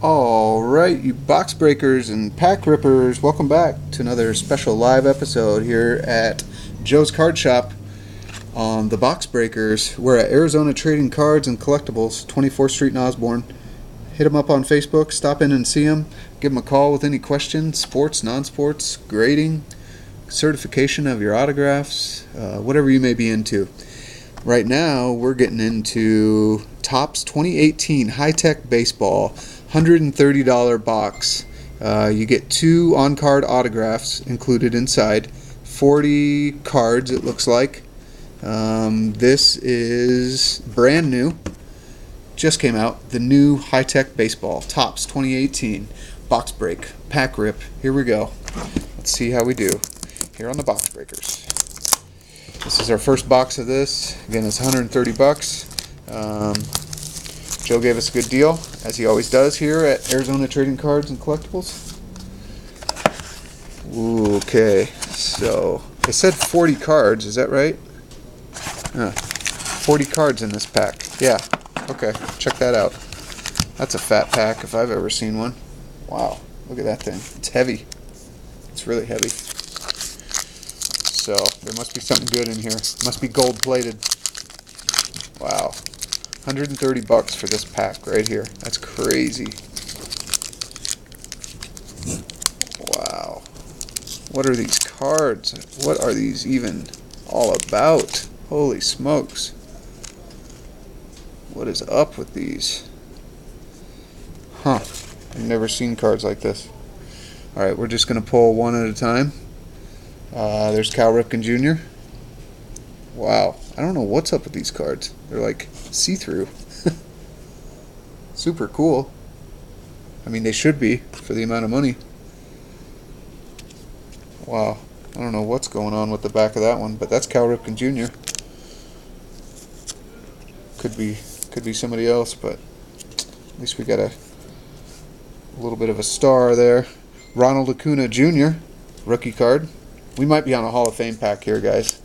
Alright, you box breakers and pack rippers, welcome back to another special live episode here at Joe's Card Shop on the Box Breakers. We're at Arizona Trading Cards and Collectibles, 24th Street in Osborne. Hit them up on Facebook, stop in and see them, give them a call with any questions, sports, non-sports, grading, certification of your autographs, whatever you may be into. Right now, we're getting into Topps 2018 High Tek Baseball, $130 box. You get 2 on-card autographs included inside, 40 cards it looks like. This is brand new, just came out, the new High Tek Baseball, Topps 2018, box break, pack rip. Here we go. Let's see how we do here on the Box Breakers. This is our first box of this. Again, it's 130 bucks. Joe gave us a good deal, as he always does here at Arizona Trading Cards and Collectibles. Ooh, okay, so it said 40 cards, is that right? 40 cards in this pack. Yeah, okay, check that out. That's a fat pack if I've ever seen one. Wow, look at that thing. It's heavy. It's really heavy. So there must be something good in here. It must be gold plated. Wow. 130 bucks for this pack right here. That's crazy. Wow. What are these cards? What are these even all about? Holy smokes. What is up with these? Huh. I've never seen cards like this. Alright, we're just going to pull one at a time. There's Cal Ripken Jr. Wow, I don't know what's up with these cards. They're like see-through. Super cool. I mean, they should be for the amount of money. Wow, I don't know what's going on with the back of that one, but that's Cal Ripken Jr. Could be somebody else, but at least we got a little bit of a star there. Ronald Acuna Jr. rookie card. We might be on a Hall of Fame pack here, guys.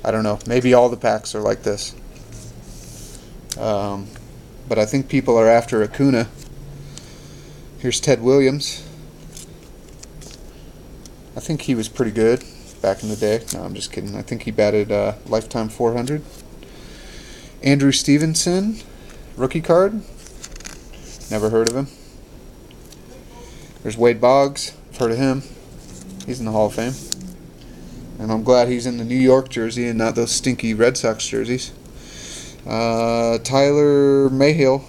I don't know. Maybe all the packs are like this. But I think people are after Acuna. Here's Ted Williams. I think he was pretty good back in the day. No, I'm just kidding. I think he batted lifetime 400. Andrew Stevenson, rookie card. Never heard of him. There's Wade Boggs. I've heard of him. He's in the Hall of Fame. And I'm glad he's in the New York jersey and not those stinky Red Sox jerseys. Tyler Mayhill.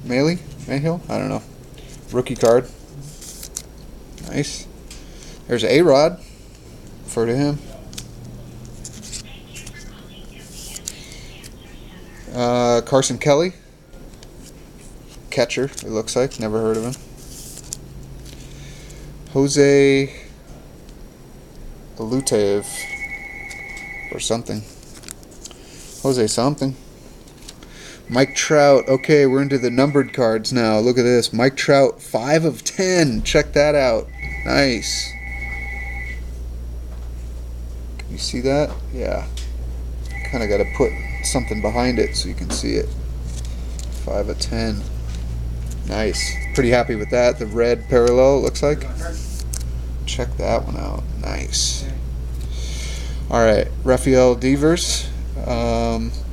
Mayhill? I don't know. Rookie card. Nice. There's A-Rod. Refer to him. Carson Kelly. Catcher, it looks like. Never heard of him. Jose Alutev or something. Jose something. Mike Trout. Okay, we're into the numbered cards now. Look at this. Mike Trout, 5 of 10. Check that out. Nice. Can you see that? Yeah. Kind of got to put something behind it so you can see it. 5 of 10. Nice. Pretty happy with that. The red parallel, it looks like. Check that one out. Nice. Alright, Rafael Devers,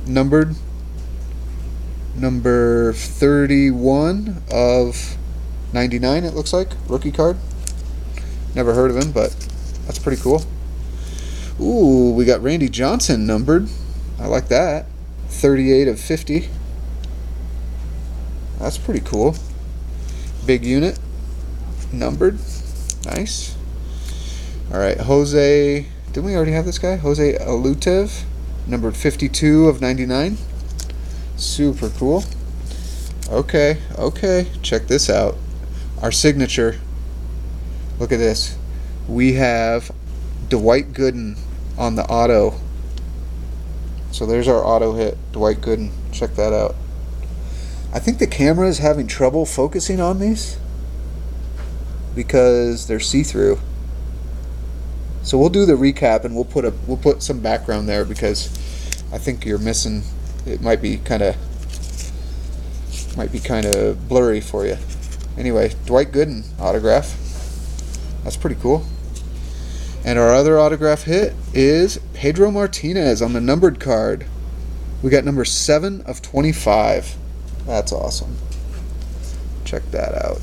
numbered, number 31 of 99, it looks like, rookie card. Never heard of him, but that's pretty cool. Ooh, we got Randy Johnson numbered. I like that. 38 of 50. That's pretty cool. Big unit, numbered. Nice. Alright, Jose, didn't we already have this guy? Jose Alutev, numbered 52 of 99. Super cool. Okay, check this out. Our signature. Look at this. We have Dwight Gooden on the auto. So there's our auto hit, Dwight Gooden. Check that out. I think the camera is having trouble focusing on these because they're see-through. So we'll do the recap and we'll put some background there because I think you're missing. It might be kind of blurry for you. Anyway, Dwight Gooden autograph. That's pretty cool. And our other autograph hit is Pedro Martinez on the numbered card. We got number 7 of 25. That's awesome. Check that out.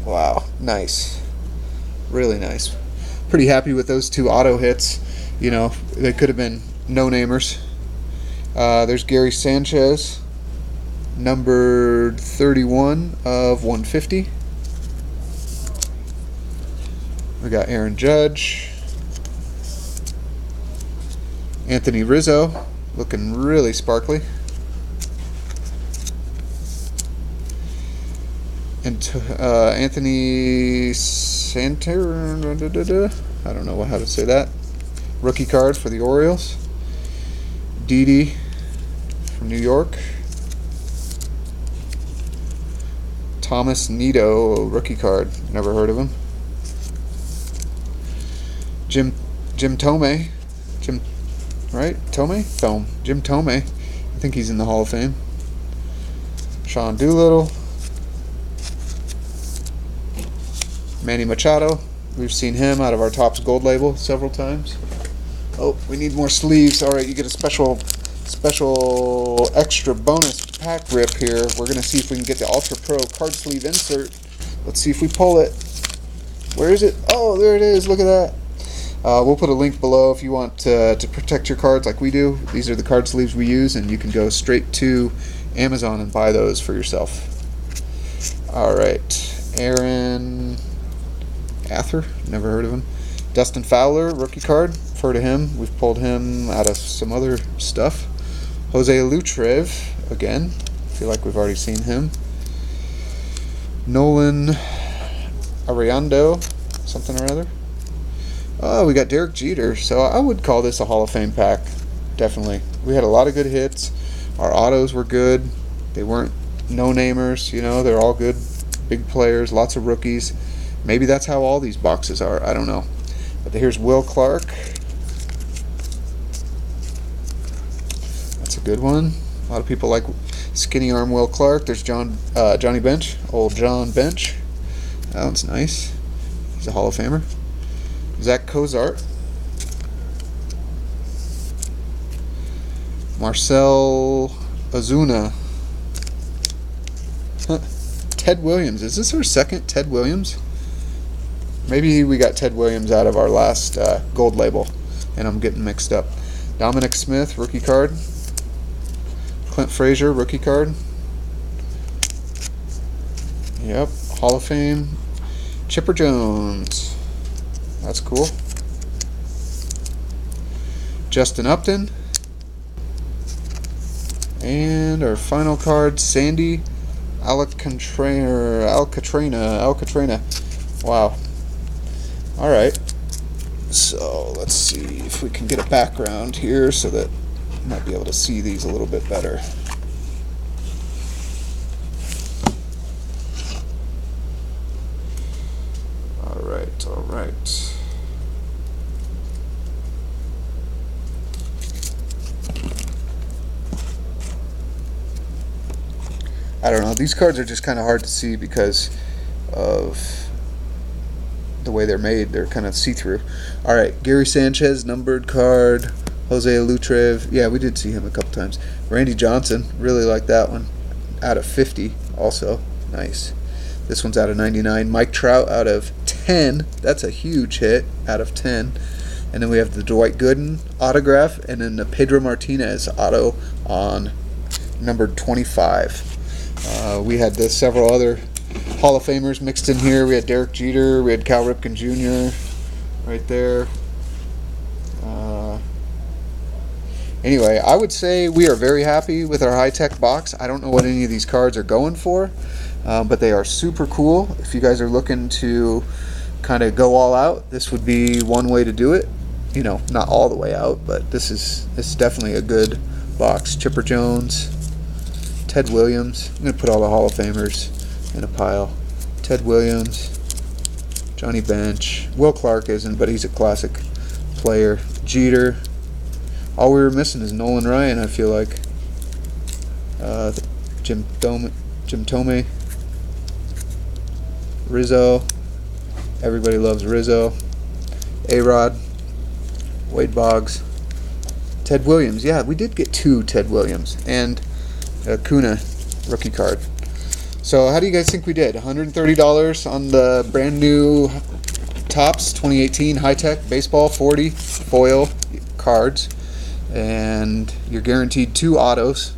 Wow, nice. Really nice. Pretty happy with those 2 auto hits. You know, they could have been no-namers. There's Gary Sanchez, numbered 31 of 150. We got Aaron Judge. Anthony Rizzo, looking really sparkly. And Anthony Santer, I don't know how to say that. Rookie card for the Orioles. Didi from New York. Thomas Nido, rookie card. Never heard of him. Jim Thome. Right? Thome. Jim Thome. I think he's in the Hall of Fame. Sean Doolittle. Manny Machado. We've seen him out of our Topps Gold label several times. Oh, we need more sleeves. Alright, you get a special extra bonus pack rip here. We're going to see if we can get the Ultra Pro card sleeve insert. Let's see if we pull it. Where is it? Oh, there it is. Look at that. We'll put a link below if you want to protect your cards like we do. These are the card sleeves we use, and you can go straight to Amazon and buy those for yourself. Alright, Aaron Ather, never heard of him. Dustin Fowler, rookie card, heard of him. We've pulled him out of some other stuff. Jose Lutrev, again, feel like we've already seen him. Nolan Ariando, something or other. Oh, we got Derek Jeter, so I would call this a Hall of Fame pack, definitely. We had a lot of good hits. Our autos were good. They weren't no-namers, you know, they're all good, big players, lots of rookies. Maybe that's how all these boxes are, I don't know. But here's Will Clark. That's a good one. A lot of people like skinny arm Will Clark. There's Johnny Bench, old John Bench. That one's nice. He's a Hall of Famer. Zach Cozart. Marcel Ozuna. Ted Williams. Is this our second Ted Williams? Maybe we got Ted Williams out of our last gold label, and I'm getting mixed up. Dominic Smith, rookie card. Clint Frazier, rookie card. Yep, Hall of Fame. Chipper Jones. That's cool. Justin Upton. And our final card, Sandy Alcantara. Wow. Alright. So let's see if we can get a background here so that you might be able to see these a little bit better. Alright. I don't know, these cards are just kind of hard to see because of the way they're made. They're kind of see-through. Alright, Gary Sanchez, numbered card. Jose Lutrev, yeah, we did see him a couple times. Randy Johnson, really like that one. Out of 50, also. Nice. This one's out of 99. Mike Trout out of 10. That's a huge hit, out of 10. And then we have the Dwight Gooden autograph, and then the Pedro Martinez auto on numbered 25. We had several other Hall of Famers mixed in here. We had Derek Jeter, we had Cal Ripken Jr. right there. Anyway, I would say we are very happy with our high-tech box. I don't know what any of these cards are going for, but they are super cool. If you guys are looking to kind of go all out, this would be one way to do it. You know, not all the way out, but this is definitely a good box. Chipper Jones, Ted Williams. I'm going to put all the Hall of Famers in a pile. Ted Williams, Johnny Bench. Will Clark isn't, but he's a classic player. Jeter. All we were missing is Nolan Ryan, I feel like. Jim Thome, Rizzo. Everybody loves Rizzo. A-Rod, Wade Boggs, Ted Williams. Yeah, we did get 2 Ted Williams, and a Kuna rookie card. So how do you guys think we did? $130 on the brand new Topps 2018 High Tek Baseball 40 foil cards, and you're guaranteed 2 autos.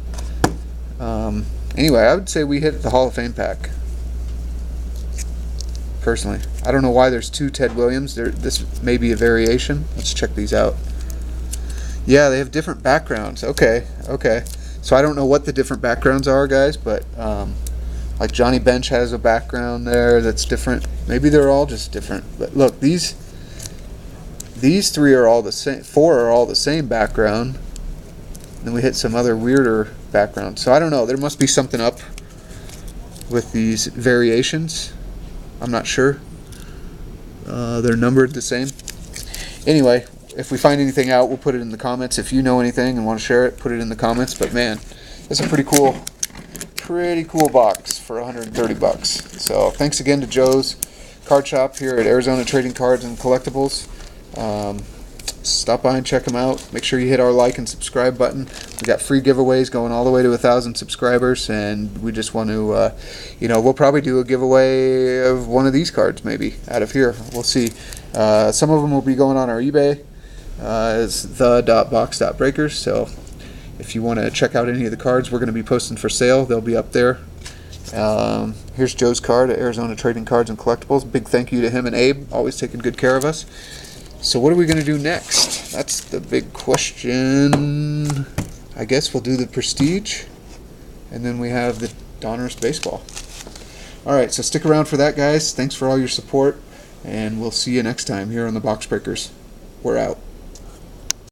Anyway, I would say we hit the Hall of Fame pack. Personally, I don't know why there's 2 Ted Williams. This may be a variation. Let's check these out. Yeah, they have different backgrounds. Okay. So I don't know what the different backgrounds are, guys, but like Johnny Bench has a background there that's different. Maybe they're all just different. But look, these 3 are all the same. 4 are all the same background. Then we hit some other weirder backgrounds. So I don't know. There must be something up with these variations. I'm not sure. They're numbered the same. Anyway, if we find anything out, we'll put it in the comments. If you know anything and want to share it, put it in the comments. But man, it's a pretty cool box for 130 bucks. So thanks again to Joe's Card Shop here at Arizona Trading Cards and Collectibles. Stop by and check them out. Make sure you hit our like and subscribe button. We got free giveaways going all the way to 1,000 subscribers, and we just want to, we'll probably do a giveaway of one of these cards maybe out of here. We'll see. Some of them will be going on our eBay as the.box.breakers. So if you want to check out any of the cards we're going to be posting for sale, they'll be up there. Here's Joe's card at Arizona Trading Cards and Collectibles. Big thank you to him and Abe, always taking good care of us. So what are we going to do next? That's the big question. I guess we'll do the Prestige, and then we have the Donruss Baseball. Alright, so stick around for that, guys. Thanks for all your support, and we'll see you next time here on the Box Breakers. We're out.